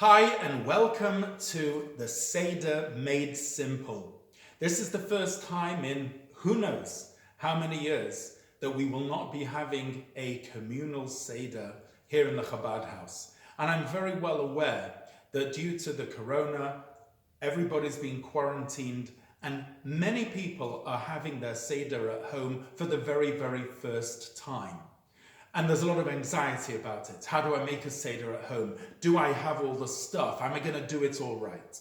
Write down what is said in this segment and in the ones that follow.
Hi and welcome to the Seder Made Simple. This is the first time in who knows how many years that we will not be having a communal Seder here in the Chabad house. And I'm very well aware that due to the corona, everybody's been quarantined and many people are having their Seder at home for the very, very first time. And there's a lot of anxiety about it. How do I make a Seder at home? Do I have all the stuff? Am I going to do it all right?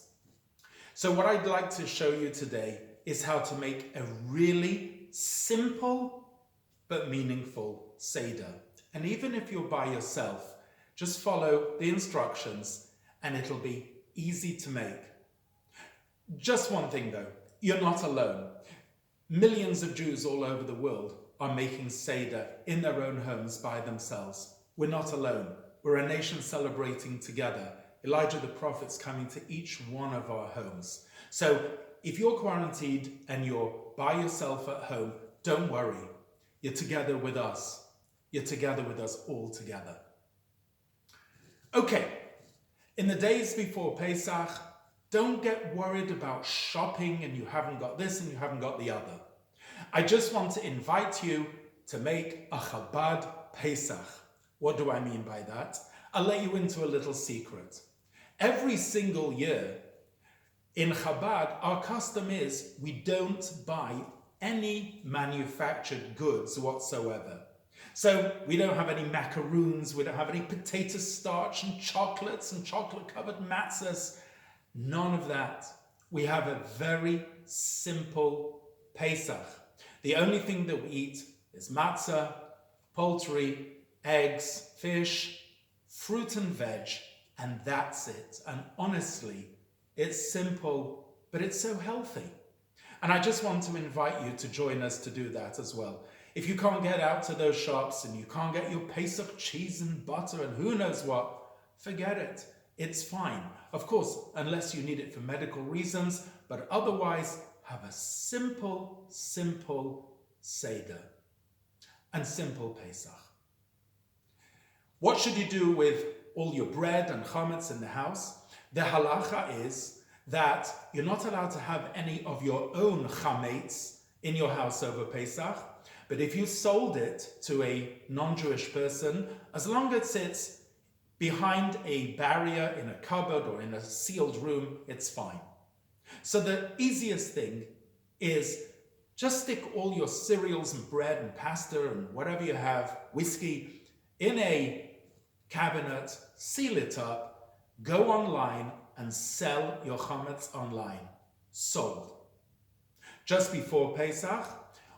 So what I'd like to show you today is how to make a really simple but meaningful Seder. And even if you're by yourself, just follow the instructions and it'll be easy to make. Just one thing though, you're not alone. Millions of Jews all over the world are making Seder in their own homes by themselves. We're not alone. We're a nation celebrating together. Elijah the prophet's coming to each one of our homes. So if you're quarantined and you're by yourself at home, don't worry. You're together with us. You're together with us all together. Okay, in the days before Pesach, don't get worried about shopping and you haven't got this and you haven't got the other. I just want to invite you to make a Chabad Pesach. What do I mean by that? I'll let you into a little secret. Every single year in Chabad, our custom is we don't buy any manufactured goods whatsoever. So we don't have any macaroons, we don't have any potato starch and chocolates and chocolate-covered matzahs. None of that. We have a very simple Pesach. The only thing that we eat is matzah, poultry, eggs, fish, fruit and veg, and that's it. And honestly, it's simple, but it's so healthy. And I just want to invite you to join us to do that as well. If you can't get out to those shops and you can't get your Pesach cheese and butter and who knows what, forget it. It's fine. Of course, unless you need it for medical reasons, but otherwise, have a simple Seder and simple Pesach. What should you do with all your bread and chametz in the house? The halacha is that you're not allowed to have any of your own chametz in your house over Pesach, but if you sold it to a non-Jewish person, as long as it's behind a barrier in a cupboard or in a sealed room, it's fine. So the easiest thing is just stick all your cereals and bread and pasta and whatever you have, whiskey, in a cabinet, seal it up, go online and sell your chametz online. Sold. Just before Pesach,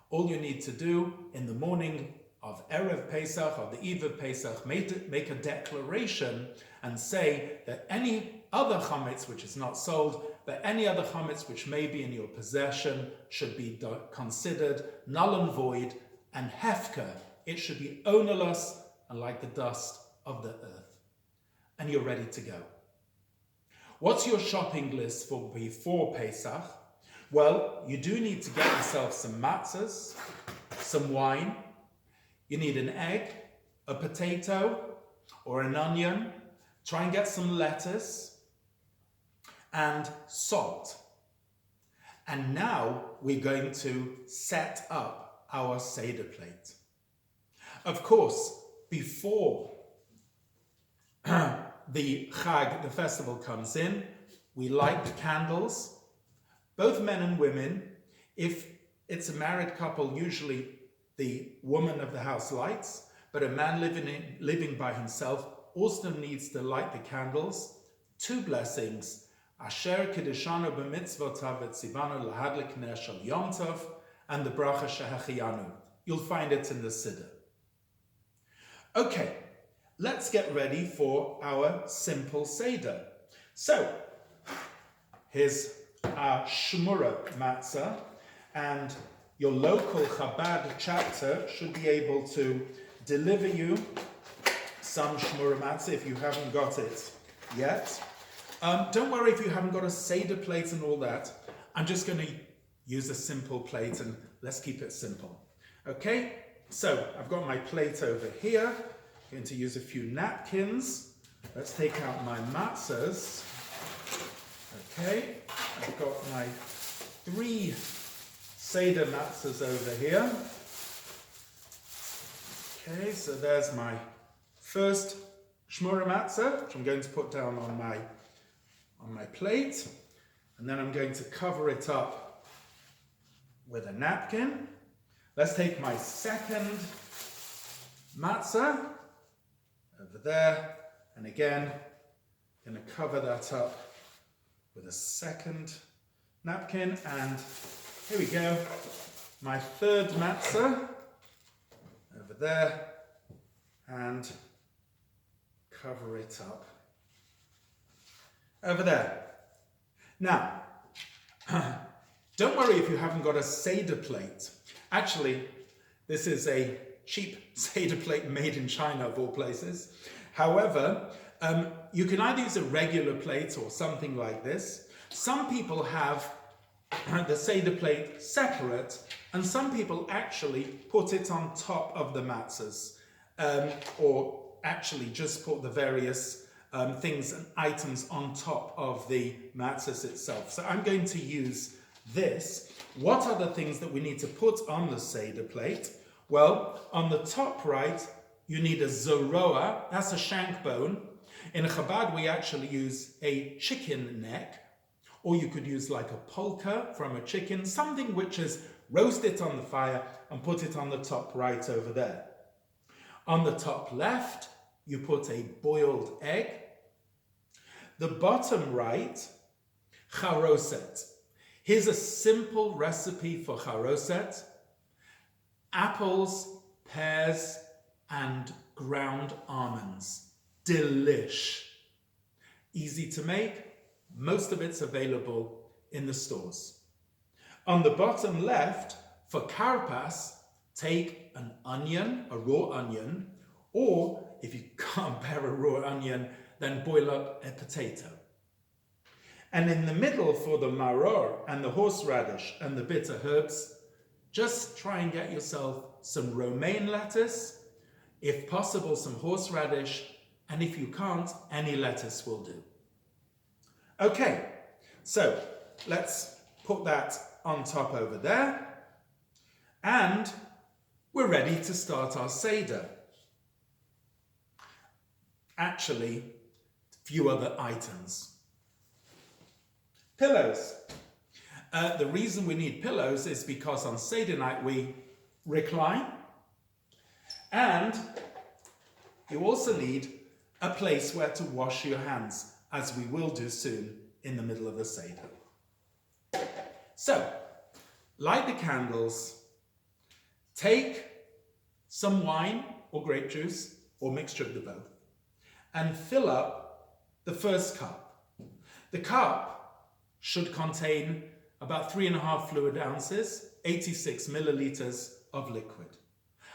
all you need to do in the morning of Erev Pesach or the Eve of Pesach, make a declaration and say that any other chametz which is not sold, but any other chametz which may be in your possession should be considered null and void and hefker. It should be ownerless and like the dust of the earth. And you're ready to go. What's your shopping list for before Pesach? Well, you do need to get yourself some matzahs, some wine. You need an egg, a potato, or an onion. Try and get some lettuce and salt. And now we're going to set up our Seder plate. Of course, before the Chag, the festival comes in, we light the candles, both men and women. If it's a married couple, usually the woman of the house lights, but a man living by himself also needs to light the candles. 2 blessings. Asher Kiddushanu b'mitzvotav etzivanu lahadlik ner shel Yom Tov, and the bracha shehechiyanu. You'll find it in the Seder. Okay, let's get ready for our simple Seder. So, here's our shmura matzah, and your local Chabad chapter should be able to deliver you some shmura matzah if you haven't got it yet. Don't worry if you haven't got a Seder plate and all that. I'm just going to use a simple plate and let's keep it simple. Okay, so I've got my plate over here. I'm going to use a few napkins Let's take out my matzahs. Okay, I've got my 3 Seder matzahs over here. Okay, so there's my first shmura matzah, which I'm going to put down on my plate. And then I'm going to cover it up with a napkin. Let's take my second matzah over there. And again, I'm going to cover that up with a second napkin. And here we go. My third matzah over there. And cover it up over there. Now, don't worry if you haven't got a Seder plate. Actually, this is a cheap Seder plate made in China, of all places. However, you can either use a regular plate or something like this. Some people have the Seder plate separate, and some people actually put it on top of the matzahs, or actually just put the various things and items on top of the matzahs itself. So I'm going to use this. What are the things that we need to put on the Seder plate? Well, on the top right, you need a zoroa, that's a shank bone. In Chabad, we actually use a chicken neck, or you could use like a polka from a chicken, something which is roast it on the fire and put it on the top right over there. On the top left, you put a boiled egg. The bottom right, charoset. Here's a simple recipe for charoset. Apples, pears, and ground almonds. Delish. Easy to make. Most of it's available in the stores. On the bottom left, for karpas, take an onion, a raw onion, or if you can't bear a raw onion, then boil up a potato. And in the middle, for the maror and the horseradish and the bitter herbs, just try and get yourself some romaine lettuce, if possible some horseradish, and if you can't, any lettuce will do. Okay, so let's put that on top over there, and we're ready to start our Seder. Actually, a few other items. Pillows. The reason we need pillows is because on Seder night we recline, and you also need a place where to wash your hands, as we will do soon in the middle of the Seder. So, light the candles, take some wine or grape juice, or mixture of the both, and fill up the first cup. The cup should contain about 3.5 fluid ounces, 86 milliliters of liquid.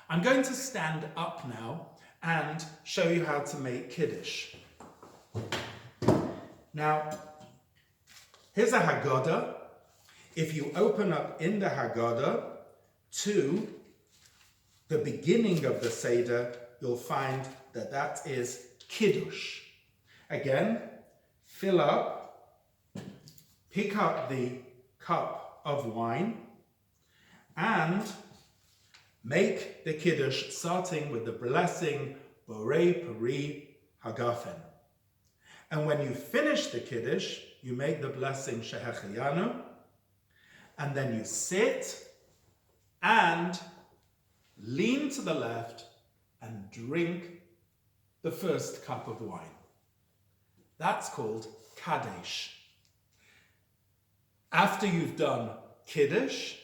I'm going to stand up now and show you how to make Kiddush. Now, here's a Haggadah. If you open up in the Haggadah to the beginning of the Seder, you'll find that that is Kiddush. Again, fill up, pick up the cup of wine, and make the Kiddush starting with the blessing Borei Peri Hagafen. And when you finish the Kiddush, you make the blessing Shehecheyanu, and then you sit and lean to the left and drink the first cup of wine. That's called Kadesh. After you've done Kiddush,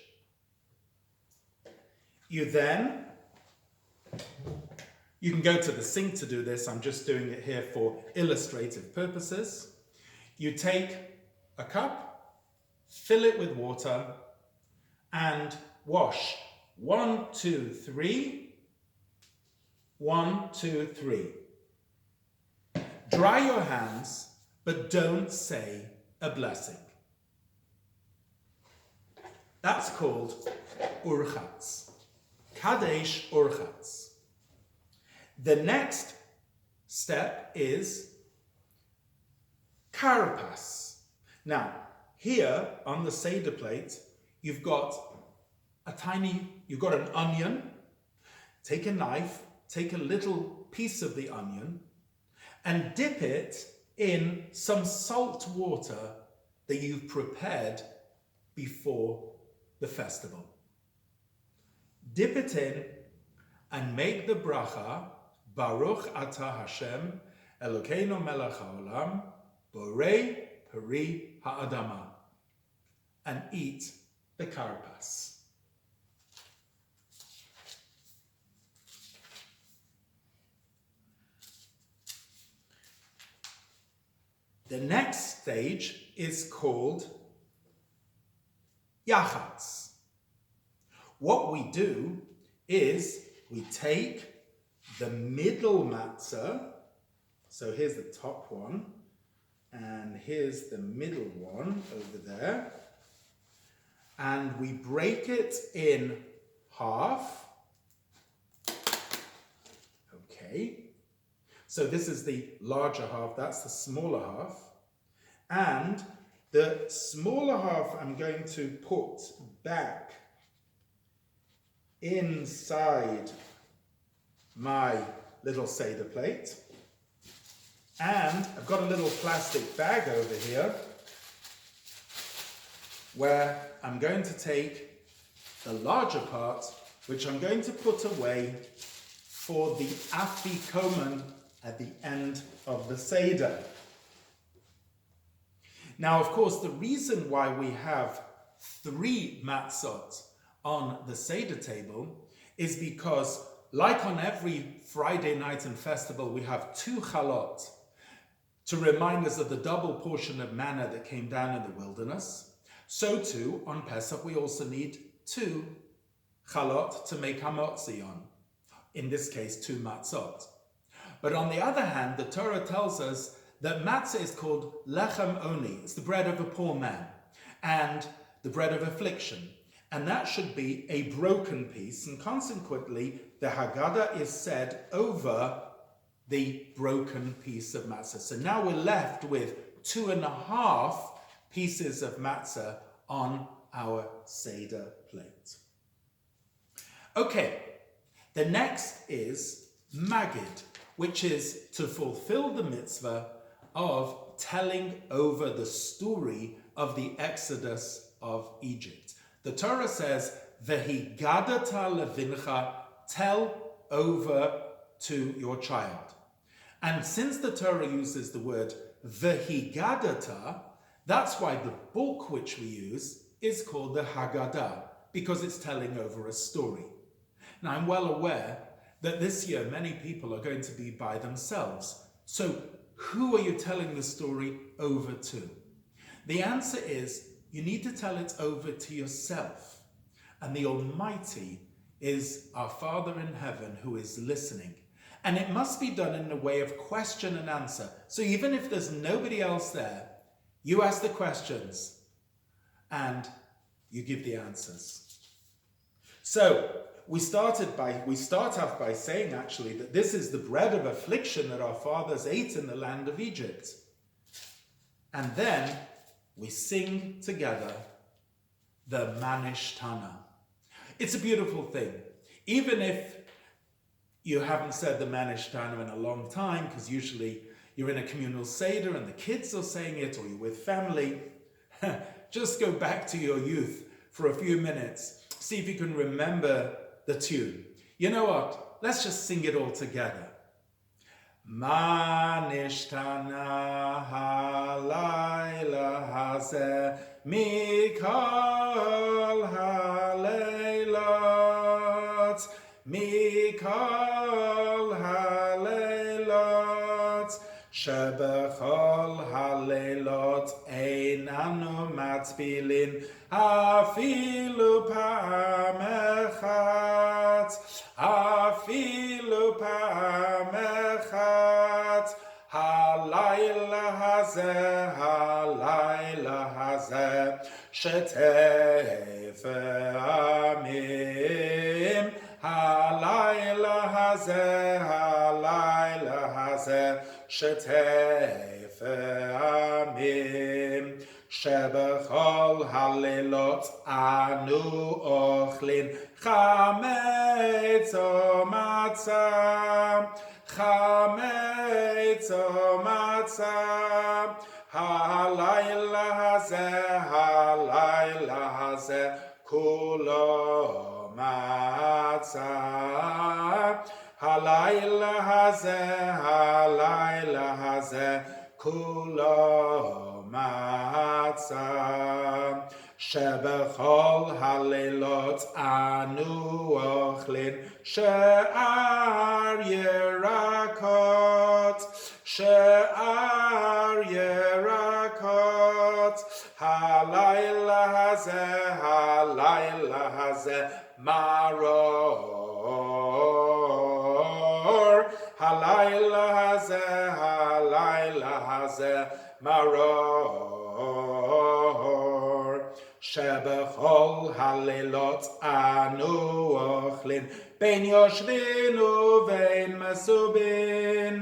you can go to the sink to do this. I'm just doing it here for illustrative purposes. You take a cup, fill it with water, and wash 1, 2, 3. 1, 2, 3. Dry your hands, but don't say a blessing. That's called Urchatz. Kadesh Urchatz. The next step is carapace. Now, here on the Seder plate, you've got an onion. Take a knife, take a little piece of the onion, and dip it in some salt water that you've prepared before the festival. Dip it in and make the bracha, Baruch Atah Hashem, Elokeinu melech haolam, borei peri ha'adama, and eat the carapace. The next stage is called yachatz. What we do is we take the middle matzah, so here's the top one, and here's the middle one over there, and we break it in half. Okay. So this is the larger half, that's the smaller half. And the smaller half I'm going to put back inside my little Seder plate. And I've got a little plastic bag over here where I'm going to take the larger part, which I'm going to put away for the afikomen at the end of the Seder. Now, of course, the reason why we have 3 matzot on the Seder table is because, like on every Friday night and festival, we have 2 chalot to remind us of the double portion of manna that came down in the wilderness. So too, on Pesach, we also need 2 chalot to make hamotzi on. In this case, 2 matzot. But on the other hand, the Torah tells us that matzah is called lechem oni. It's the bread of a poor man and the bread of affliction. And that should be a broken piece. And consequently, the Haggadah is said over the broken piece of matzah. So now we're left with 2.5 pieces of matzah on our Seder plate. Okay, the next is Magid, which is to fulfill the mitzvah of telling over the story of the Exodus of Egypt. The Torah says, Vehigadata levincha, tell over to your child. And since the Torah uses the word Vehigadata, that's why the book which we use is called the Haggadah, because it's telling over a story. Now, I'm well aware that this year many people are going to be by themselves. So who are you telling the story over to? The answer is you need to tell it over to yourself. And the Almighty is our Father in heaven who is listening. And it must be done in a way of question and answer. So even if there's nobody else there, you ask the questions and you give the answers. So we start off by saying actually that this is the bread of affliction that our fathers ate in the land of Egypt. And then we sing together the Manish Tana. It's a beautiful thing. Even if you haven't said the Manish Tana in a long time, because usually you're in a communal Seder and the kids are saying it, or you're with family, just go back to your youth for a few minutes. See if you can remember the tune. You know what? Let's just sing it all together. Manish Tana halayla hazeh mikol haleilot mikol haleilot shebechol haleilot einanu matzbilin afilu pa'am echat afilu pa'am echat halayla hazeh shetef amim halayla hazeh hazeh shetefeh amim shebechol halilot anu ochlin chametz o matzah chametz o matzah halayla hazeh kulo matzah halayla hazeh kulo matzah shebechol halilot anu ochlin she'ar yerakot halayla hazeh maror halayla hazeh maror shebechol halilot anu ochlin ben yoshvinu vein mesubin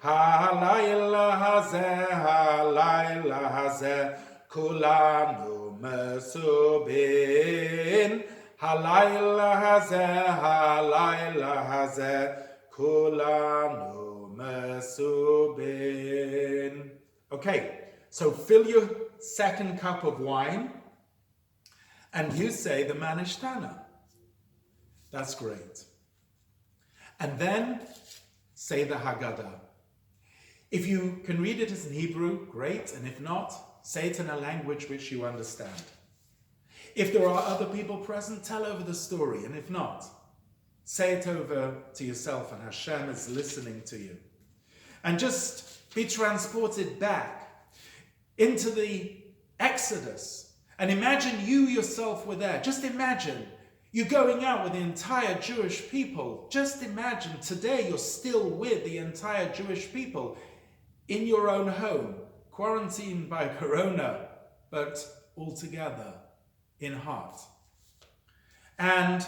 halayla hazeh kulanu mesubin halayla hazeh kulanu mesubin. Okay, so fill your second cup of wine and you say the Manishtana. That's great. And then say the Haggadah. If you can read it as in Hebrew, great. And if not, say it in a language which you understand. If there are other people present, tell over the story. And if not, say it over to yourself and Hashem is listening to you. And just be transported back into the Exodus. And imagine you yourself were there. Just imagine you going out with the entire Jewish people. Just imagine today you're still with the entire Jewish people in your own home, quarantined by Corona, but all together in heart. And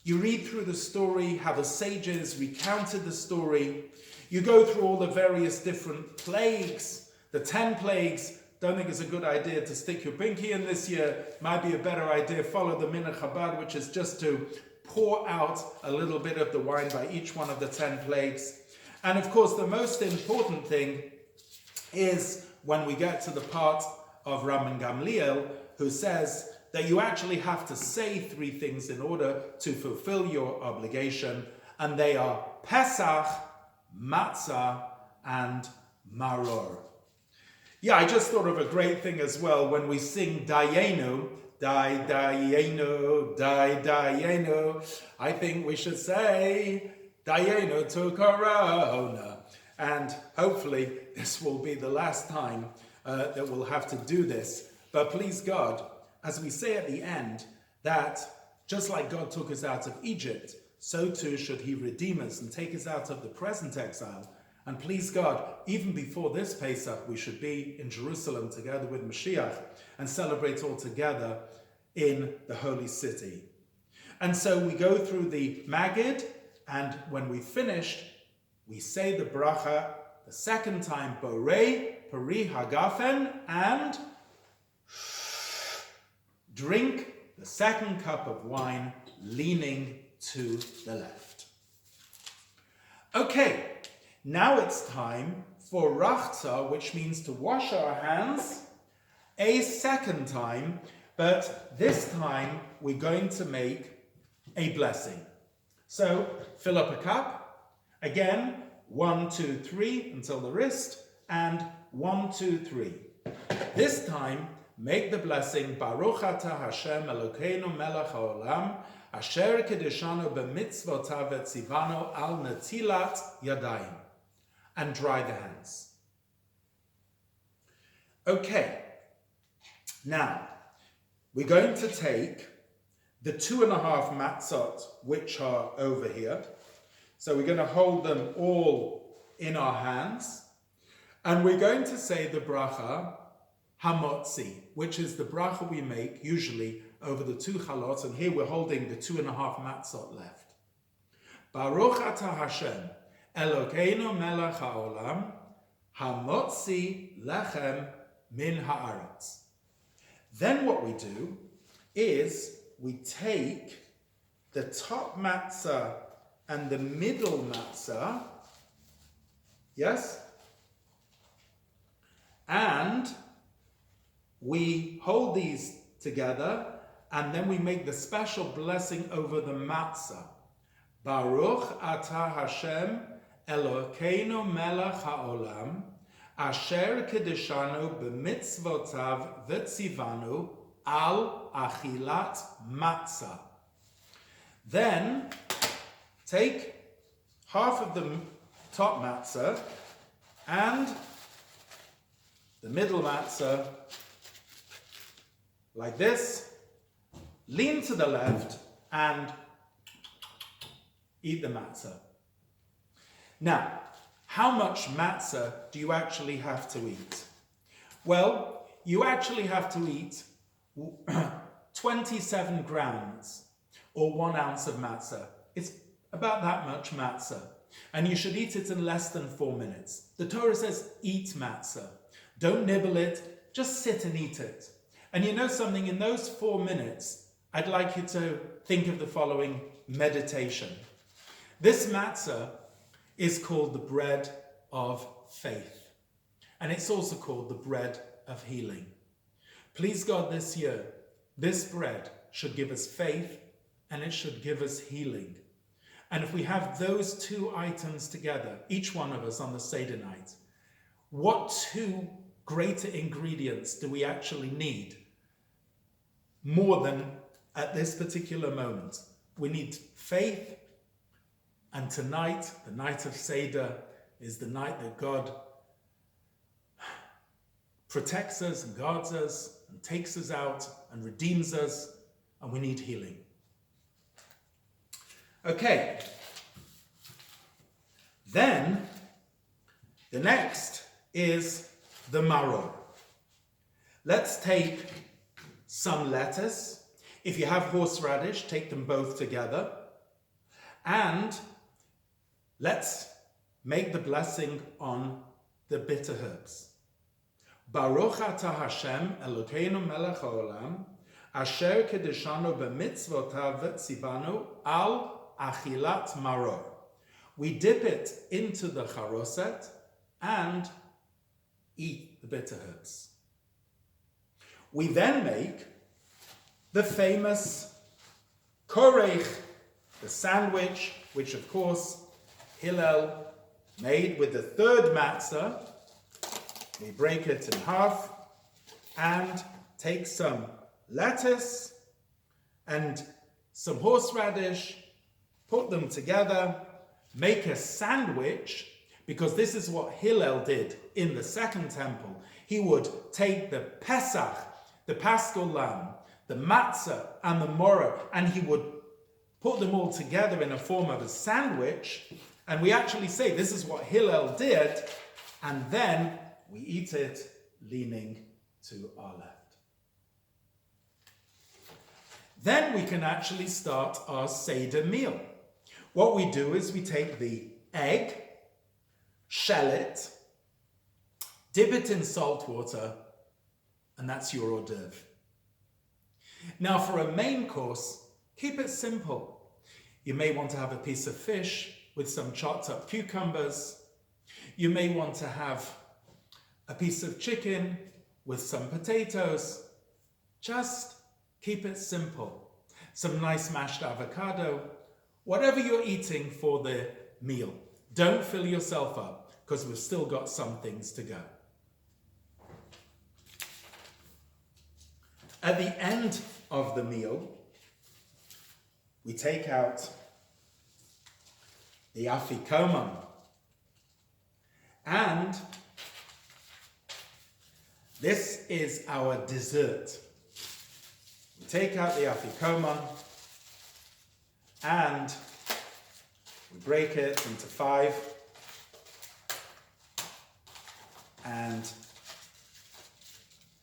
you read through the story, how the sages recounted the story. You go through all the various different plagues, the 10 plagues. Don't think it's a good idea to stick your pinky in this year. Might be a better idea, follow the Minhag Chabad, which is just to pour out a little bit of the wine by each one of the 10 plagues. And of course, the most important thing is when we get to the part of Rabban Gamliel, who says that you actually have to say 3 things in order to fulfill your obligation, and they are Pesach, matzah, and maror. Yeah, I just thought of a great thing as well when we sing Dayenu, Dayenu, Dayenu. I think we should say Dayenu to Corona. And hopefully this will be the last time that we'll have to do this. But please God, as we say at the end, that just like God took us out of Egypt, so too should he redeem us and take us out of the present exile. And please God, even before this Pesach, we should be in Jerusalem together with Mashiach and celebrate all together in the holy city. And so we go through the Magid, and when we finished, we say the bracha the second time, Borei, Peri Hagafen, and drink the second cup of wine, leaning to the left. Okay, now it's time for Rachza, which means to wash our hands a second time, but this time we're going to make a blessing. So fill up a cup, again, 1, 2, 3 until the wrist, and 1, 2, 3. This time, make the blessing, Baruch atah Hashem Elokeinu melech haolam, asher kedeshanu b'mitzvotav v'tzivanu al netilat yadayim, and dry the hands. Okay, now, we're going to take the 2.5 matzot, which are over here. So we're going to hold them all in our hands, and we're going to say the bracha hamotzi, which is the bracha we make usually over the 2 chalot, and here we're holding the 2.5 matzot left. Baruch atah Hashem, Elokeinu melech haolam, hamotzi lechem min haaretz. Then what we do is we take the top matzah and the middle matzah, yes? And we hold these together, and then we make the special blessing over the matzah. Baruch atah Hashem Elokeinu melech haolam, asher kedeshanu b'mitzvotav v'tzivanu al achilat matzah. Then take half of the top matzah and the middle matzah like this, lean to the left and eat the matzah. Now, how much matzah do you actually have to eat? Well, you actually have to eat 27 grams or 1 ounce of matzah. It's about that much matzah. And you should eat it in less than 4 minutes. The Torah says, eat matzah. Don't nibble it, just sit and eat it. And you know something, in those 4 minutes, I'd like you to think of the following meditation. This matzah is called the bread of faith. And it's also called the bread of healing. Please God, this year, this bread should give us faith and it should give us healing. And if we have those 2 items together, each one of us on the Seder night, what 2 greater ingredients do we actually need? More than at this particular moment. We need faith, and tonight, the night of Seder, is the night that God protects us and guards us and takes us out and redeems us, and we need healing. Okay. Then, the next is the maror. Let's take some lettuce. If you have horseradish, take them both together. And let's make the blessing on the bitter herbs. Baruch atah Hashem Elokeinu melech haolam, asher kedeshanu b'mitzvotav v'tzivanu al achilat maror. We dip it into the charoset and eat the bitter herbs. We then make the famous korech, the sandwich, which of course Hillel made with the 3rd matzah. We break it in half and take some lettuce and some horseradish, put them together, make a sandwich, because this is what Hillel did in the Second Temple. He would take the Pesach, the Paschal lamb, the matzah and the maror, and he would put them all together in a form of a sandwich. And we actually say this is what Hillel did, and then we eat it leaning to our left. Then we can actually start our Seder meal. What we do is we take the egg, shell it, dip it in salt water, and that's your hors d'oeuvre. Now for a main course, keep it simple. You may want to have a piece of fish with some chopped up cucumbers. You may want to have a piece of chicken with some potatoes. Just keep it simple. Some nice mashed avocado. Whatever you're eating for the meal. Don't fill yourself up, because we've still got some things to go. At the end of the meal, we take out the afikoman, and this is our dessert. We take out the afikoman and we break it into 5 and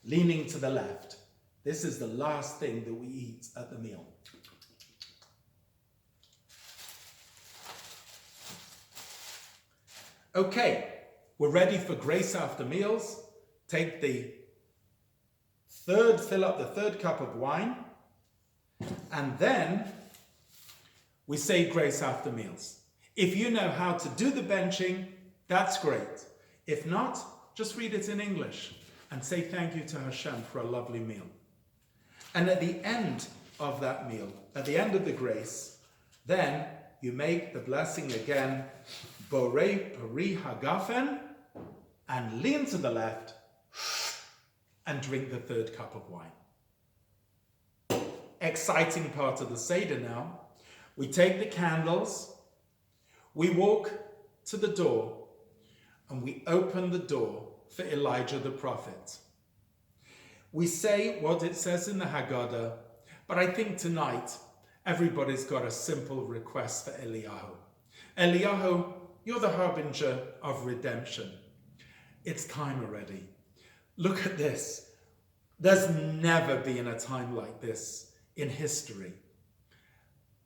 leaning to the left. This is the last thing that we eat at the meal. Okay, we're ready for grace after meals. Take fill up the third cup of wine, and then we say grace after meals. If you know how to do the benching, that's great. If not, just read it in English and say thank you to Hashem for a lovely meal. And at the end of that meal, at the end of the grace, then you make the blessing again, Borei Peri Hagafen, and lean to the left and drink the third cup of wine. Exciting part of the Seder now. We take the candles, we walk to the door, and we open the door for Elijah the prophet. We say what it says in the Haggadah, but I think tonight everybody's got a simple request for Eliyahu. Eliyahu, you're the harbinger of redemption. It's time already. Look at this. There's never been a time like this in history.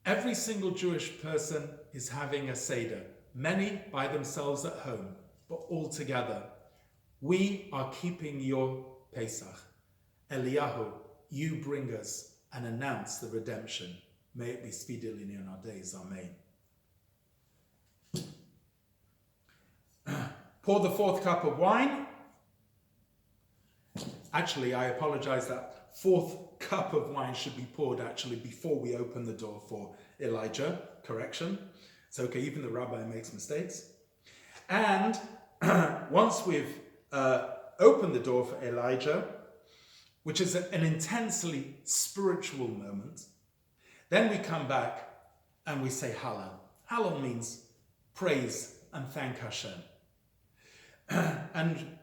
Every single Jewish person is having a Seder, many by themselves at home, but all together. We are keeping your Pesach. Eliyahu, you bring us and announce the redemption. May it be speedily in our days. Amen. Pour the fourth cup of wine. Actually, I apologize, that fourth cup of wine should be poured actually before we open the door for Elijah. Correction. It's okay, even the rabbi makes mistakes. And once we've opened the door for Elijah, which is an intensely spiritual moment, then we come back and we say Hallel. Hallel means praise and thank Hashem. And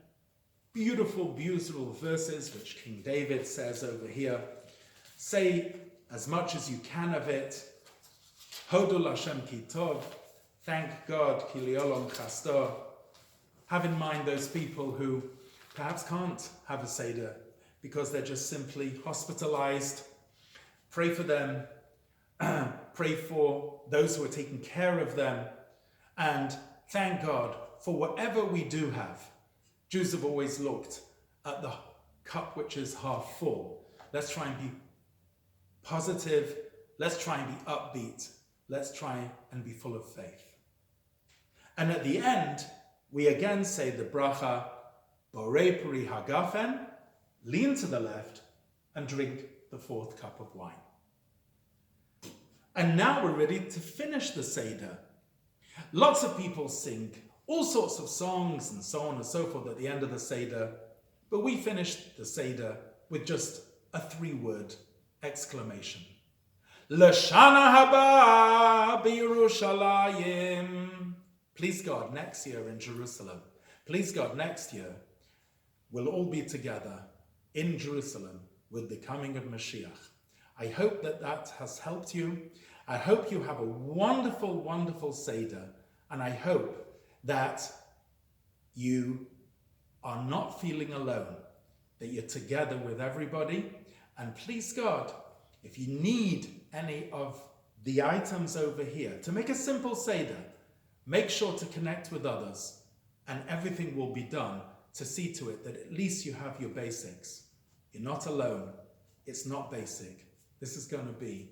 beautiful, beautiful verses, which King David says over here. Say as much as you can of it. Hodul Hashem ki tov. Thank God, ki li'olam chasto. Have in mind those people who perhaps can't have a Seder because they're just simply hospitalized. Pray for them. Pray for those who are taking care of them. And thank God for whatever we do have. Jews have always looked at the cup which is half full. Let's try and be positive. Let's try and be upbeat. Let's try and be full of faith. And at the end, we again say the bracha, Borei Peri Hagafen, lean to the left and drink the fourth cup of wine. And now we're ready to finish the Seder. Lots of people sing all sorts of songs and so on and so forth at the end of the Seder, but we finished the Seder with just a 3-word exclamation. L'shana haba b'Yerushalayim. Please God, next year in Jerusalem. Please God, next year we'll all be together in Jerusalem with the coming of Mashiach. I hope that has helped you. I hope you have a wonderful, wonderful Seder, and I hope that you are not feeling alone, that you're together with everybody. And please God, if you need any of the items over here to make a simple Seder, make sure to connect with others, and everything will be done to see to it that at least you have your basics. You're not alone. It's not basic. This is going to be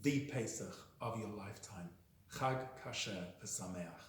the Pesach of your lifetime. Chag Kasher V'Sameach.